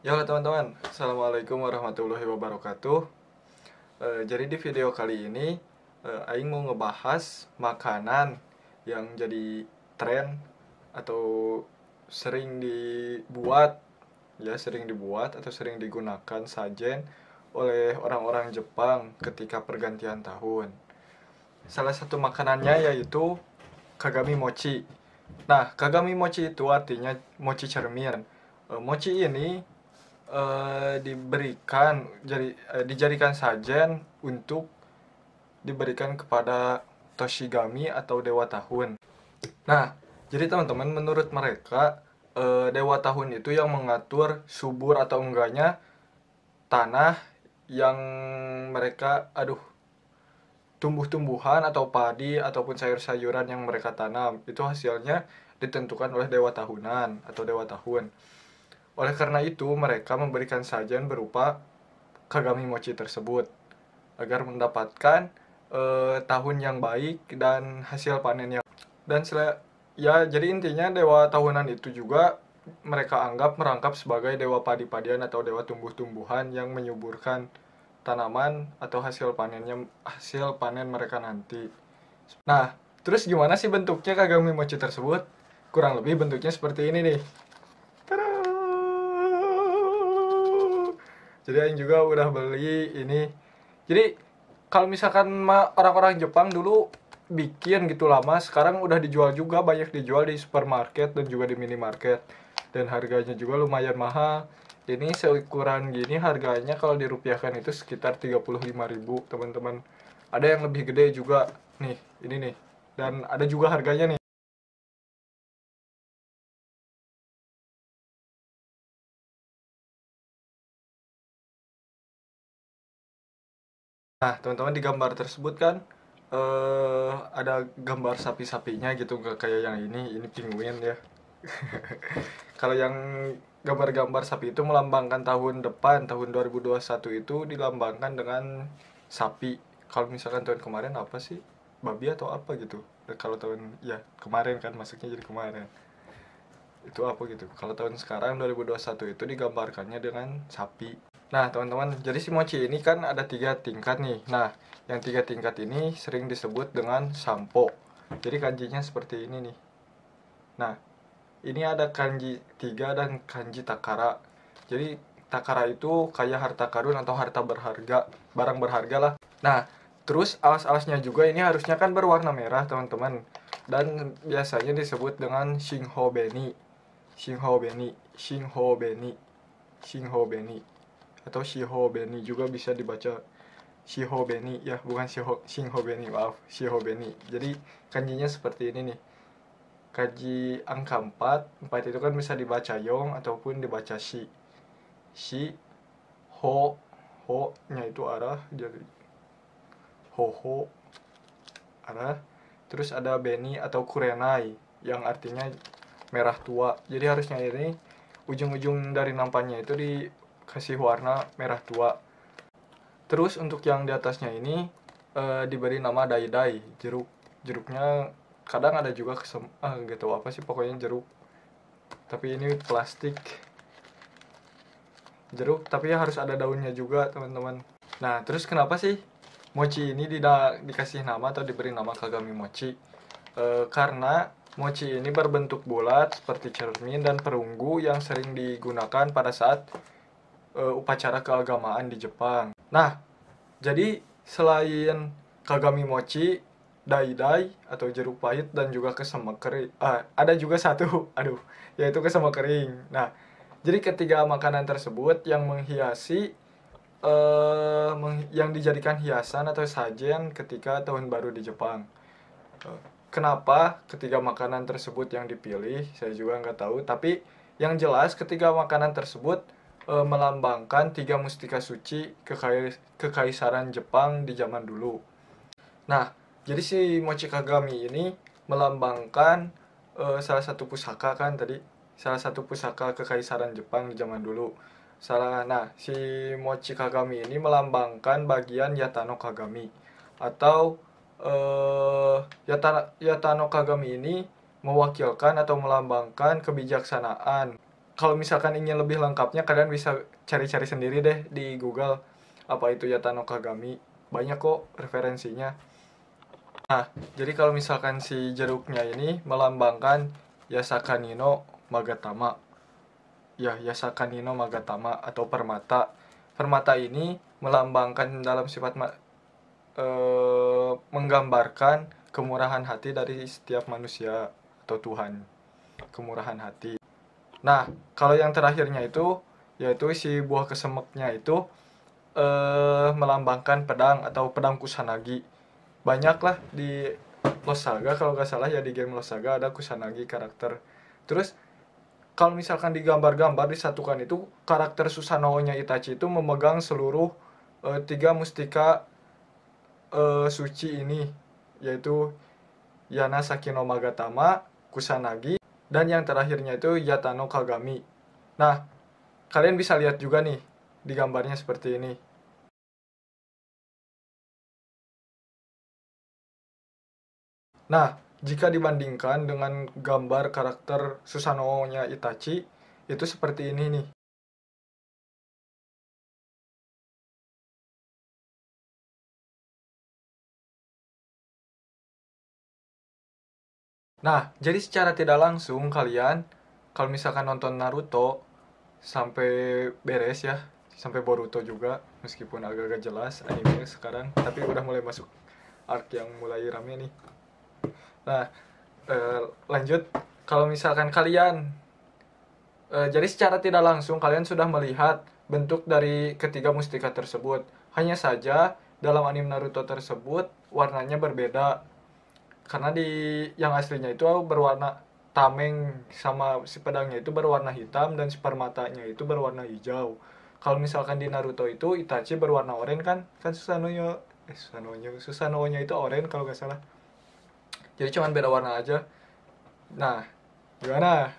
Halo teman-teman, Assalamualaikum warahmatullahi wabarakatuh. Jadi di video kali ini, Aing mau ngebahas makanan yang jadi tren atau sering dibuat, atau sering digunakan sajen oleh orang-orang Jepang ketika pergantian tahun. Salah satu makanannya yaitu Kagami Mochi. Nah, Kagami Mochi itu artinya mochi cermin. Mochi ini dijadikan sajen untuk diberikan kepada Toshigami atau dewa tahun. Nah, jadi teman-teman, menurut mereka dewa tahun itu yang mengatur subur atau enggaknya tanah yang mereka tumbuh-tumbuhan atau padi ataupun sayur-sayuran yang mereka tanam itu hasilnya ditentukan oleh dewa tahunan atau dewa tahun. Oleh karena itu, mereka memberikan sajian berupa Kagami Mochi tersebut agar mendapatkan tahun yang baik dan hasil panen yang jadi intinya dewa tahunan itu juga mereka anggap merangkap sebagai dewa padi-padian atau dewa tumbuh-tumbuhan yang menyuburkan tanaman atau hasil panen mereka nanti. Nah, terus gimana sih bentuknya Kagami Mochi tersebut? Kurang lebih bentuknya seperti ini nih. Tada! Jadi Aing juga udah beli ini. Jadi kalau misalkan orang-orang Jepang dulu bikin gitu lama, sekarang udah dijual juga, banyak dijual di supermarket dan juga di minimarket. Dan harganya juga lumayan mahal. Ini seukuran gini harganya kalau dirupiahkan itu sekitar 35.000, teman-teman. Ada yang lebih gede juga. Nih, ini nih. Dan ada juga harganya nih. Nah, teman-teman, di gambar tersebut kan ada gambar sapi-sapinya gitu, nggak kayak yang ini penguin ya. Kalau yang gambar-gambar sapi itu melambangkan tahun depan, tahun 2021 itu dilambangkan dengan sapi. Kalau misalkan tahun kemarin apa sih? Babi atau apa gitu. Kalau tahun ya kemarin kan masuknya jadi kemarin. Itu apa gitu. Kalau tahun sekarang 2021 itu digambarkannya dengan sapi. Nah, teman-teman, jadi si mochi ini kan ada 3 tingkat nih. Nah, yang 3 tingkat ini sering disebut dengan sampo. Jadi kanjinya seperti ini nih. Nah, ini ada kanji 3 dan kanji takara. Jadi takara itu kayak harta karun atau harta berharga, barang berharga lah. Nah, terus alas-alasnya juga ini harusnya kan berwarna merah, teman-teman. Dan biasanya disebut dengan shingho beni. Shingho beni, shingho beni, shingho beni. Atau shiho beni juga bisa dibaca shiho beni ya, bukan shingho beni, maaf, shiho beni. Jadi kanjinya seperti ini nih. Kanji angka 4 4 itu kan bisa dibaca yong ataupun dibaca shi. Shi, ho, ho nya itu arah, jadi ho ho arah. Terus ada beni atau kurenai yang artinya merah tua. Jadi harusnya ini ujung-ujung dari nampannya itu dikasih warna merah tua. Terus untuk yang di atasnya ini diberi nama dai-dai, jeruk. Jeruknya kadang ada juga nggak tahu apa sih, pokoknya jeruk. Tapi ini plastik jeruk, tapi ya harus ada daunnya juga, teman-teman. Nah, terus kenapa sih mochi ini dikasih nama atau diberi nama Kagami Mochi? Karena mochi ini berbentuk bulat seperti cermin dan perunggu yang sering digunakan pada saat upacara keagamaan di Jepang. Nah, jadi selain Kagami Mochi, Dai-Dai atau jeruk pahit dan juga kesemek kering, ada juga satu, yaitu kesemek kering. Nah, jadi ketiga makanan tersebut yang menghiasi yang dijadikan hiasan atau sajian ketika tahun baru di Jepang. Kenapa ketiga makanan tersebut yang dipilih? Saya juga nggak tahu. Tapi yang jelas ketiga makanan tersebut melambangkan 3 mustika suci kekaisaran Jepang di zaman dulu. Nah, jadi si mochi kagami ini melambangkan salah satu pusaka kan tadi, salah satu pusaka kekaisaran Jepang di zaman dulu. Nah, si mochi kagami ini melambangkan bagian Yatano Kagami atau Yatano Kagami ini mewakilkan atau melambangkan kebijaksanaan. kalau misalkan ingin lebih lengkapnya kalian bisa cari-cari sendiri deh di Google apa itu Yata no Kagami, banyak kok referensinya. Nah, jadi kalau misalkan si jeruknya ini melambangkan Yasaka Nino Magatama. Ya, Yasaka Nino Magatama atau permata. Permata ini melambangkan dalam sifat menggambarkan kemurahan hati dari setiap manusia atau Tuhan. Kemurahan hati. Nah, kalau yang terakhirnya itu yaitu si buah kesemeknya itu melambangkan pedang atau pedang Kusanagi. Banyak lah di Lost Saga, kalau nggak salah ya di game Lost Saga ada Kusanagi karakter. Terus kalau misalkan di gambar-gambar disatukan itu karakter Susanoo-nya Itachi itu memegang seluruh tiga mustika suci ini, yaitu Yana Saki no Magatama, Kusanagi, dan yang terakhirnya itu Yata no Kagami. Nah, kalian bisa lihat juga nih di gambarnya seperti ini. Nah, jika dibandingkan dengan gambar karakter Susanoo-nya Itachi, itu seperti ini nih. Nah, jadi secara tidak langsung kalian, kalau misalkan nonton Naruto sampai beres ya, sampai Boruto juga, meskipun agak-agak jelas anime sekarang, tapi udah mulai masuk arc yang mulai rame nih. Nah, lanjut, kalau misalkan kalian jadi secara tidak langsung kalian sudah melihat bentuk dari ketiga mustika tersebut. Hanya saja dalam anime Naruto tersebut warnanya berbeda. Karena di yang aslinya itu berwarna tameng, sama si pedangnya itu berwarna hitam dan si permatanya itu berwarna hijau. Kalau misalkan di Naruto itu Itachi berwarna oranye kan? Kan Susanoo-nya itu oranye kalau nggak salah. Jadi cuman beda warna aja. Nah, gimana?